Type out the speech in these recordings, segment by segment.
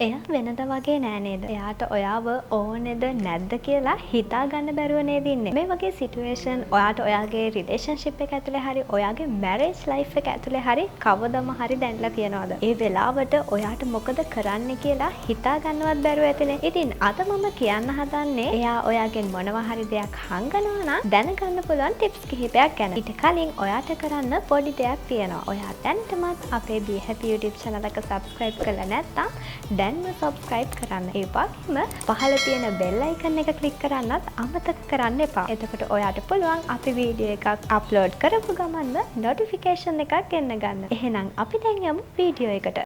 එයා වෙනද වගේ නෑ නේද? එයාට ඔයාව ඕනේද නැද්ද කියලා හිතා ගන්න බැරුව නේද ඉන්නේ. මේ වගේ සිටුේෂන් ඔයාට ඔයාගේ රිලේෂන්ෂිප් එක ඇතුලේ හරි ඔයාගේ මැරේජ් ලයිෆ් එක ඇතුලේ හරි කවදම හරි දැනලා තියනවද? ඒ වෙලාවට ඔයාට මොකද කරන්න කියලා හිතා ගන්නවත් බැරුව ඇතිනේ. ඉතින් අද මම කියන්න හදන්නේ එයා ඔයාගෙන් මොනවා හරි දෙයක් හංගනවා නම් දැනගන්න පුළුවන් ටිප්ස් කිහිපයක් ගැන. ඊට කලින් ඔයාට කරන්න පොඩි දෙයක් තියෙනවා. ඔයා දැන්ටමත් අපේ Be Happy YouTube channel එක subscribe කරලා නැත්නම් දැන්ම subscribe කරන්න. ඒ වගේම පහළ තියෙන bell icon එක click කරන්නත් අමතක කරන්න එපා. එතකොට ඔයාට පුළුවන් අපි වීඩියෝ එකක් upload කරපු ගමන්ම notification එකක් එන්න ගන්න. එහෙනම් අපි දැන් යමු වීඩියෝ එකට.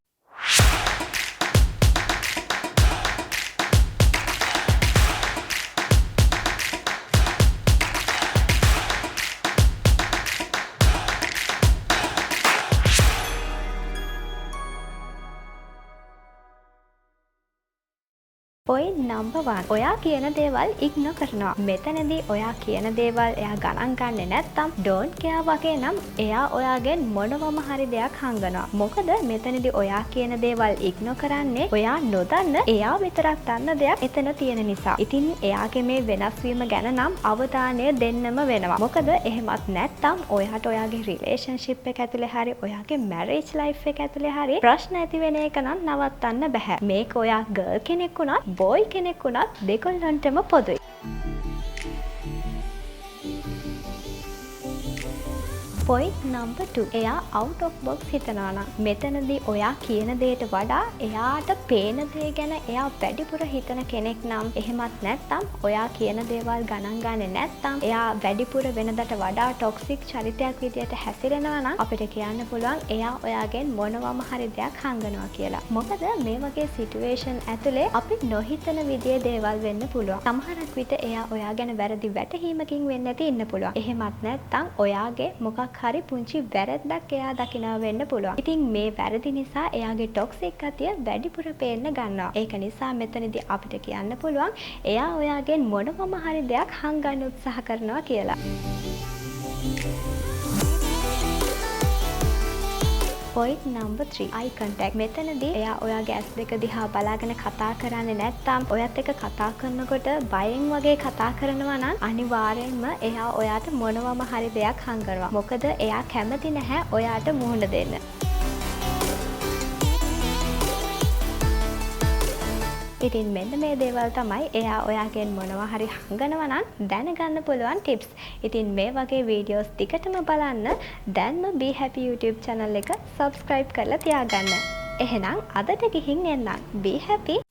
Point number 1. ඔයා කියන දේවල් ඉග්නෝර් කරනවා. මෙතනදී ඔයා කියන දේවල් එයා ගණන් ගන්නේ නැත්තම් don't care වගේ නම් එයා ඔයාගෙන් මොනවම හරි දෙයක් හංගනවා. මොකද මෙතනදී ඔයා කියන දේවල් ඉග්නෝර් කරන්නේ ඔයා නොදන්න එයා විතරක් දන්න දෙයක් එතන තියෙන නිසා. ඉතින් එයාගේ මේ වෙනස් වීම ගැන නම් අවධානය දෙන්නම වෙනවා. මොකද එහෙමත් නැත්තම් ඔයාට ඔයාගේ රිලේෂන්ෂිප් එක ඇතුලේ හරි ඔයාගේ මැරේජ් ලයිෆ් එක ඇතුලේ හරි ප්‍රශ්න ඇති වෙන එක නම් නවත්තන්න බෑ. මේක ඔයා ගර්ල් කෙනෙක් වුණත් බොයි කෙනෙක් වුණත් දෙකොල්ලන්ටම පොදුයි. Point number 2. එයා out of box හිතනවා නම් මෙතනදී ඔයා කියන දේට වඩා එයාට පේන දේ ගැන එයා වැඩිපුර හිතන කෙනෙක් නම් එහෙමත් නැත්නම් ඔයා කියන දේවල් ගණන් ගන්නේ නැත්නම් එයා වැඩිපුර වෙනදට වඩා toxic චරිතයක් විදියට හැසිරෙනවා නම් අපිට කියන්න පුළුවන් එයා ඔයාගෙන් මොනවම හරි දෙයක් හංගනවා කියලා. මොකද මේ වගේ situation ඇතුලේ අපි නොහිතන විදිහේ දේවල් වෙන්න පුළුවන්. සමහරක් විට එයා ඔයා ගැන වැරදි වැටහීමකින් වෙන්න ඇති ඉන්න පුළුවන්. එහෙමත් නැත්නම් ඔයාගේ මොකක් හරි පුංචි වැරද්දක් එයා දකිනවා වෙන්න පුළුවන්. ඉතින් මේ වැරදි නිසා එයාගේ ටොක්සික් ගතිය වැඩිපුර පේන්න ගන්නවා. ඒක නිසා මෙතනදී අපිට කියන්න පුළුවන් එයා ඔයාගෙන් මොනවම හරි දෙයක් හංගන්න උත්සාහ කරනවා කියලා. Point number 3. Eye contact. මෙතනදී එයා ඔයාගේ ඇස් දෙක දිහා බලාගෙන කතා කරන්නේ නැත්නම් ඔයත් එක්ක කතා කරනකොට බයෙන් වගේ කතා කරනවා නම් අනිවාර්යෙන්ම එයා ඔයාට මොනවම හරි දෙයක් හංගනවා. මොකද එයා කැමති නැහැ ඔයාට මුහුණ දෙන්න. ඉතින් මෙන්න මේ දේවල් තමයි එයා ඔයාගෙන් මොනවා හරි හංගනවා නම් දැනගන්න පුළුවන් ටිප්ස්. ඉතින් මේ වගේ වීඩියෝස් ටිකටම බලන්න දැන්ම Be Happy YouTube channel එක subscribe කරලා තියාගන්න. එහෙනම් අදට ගිහින් එන්නම්. Be happy.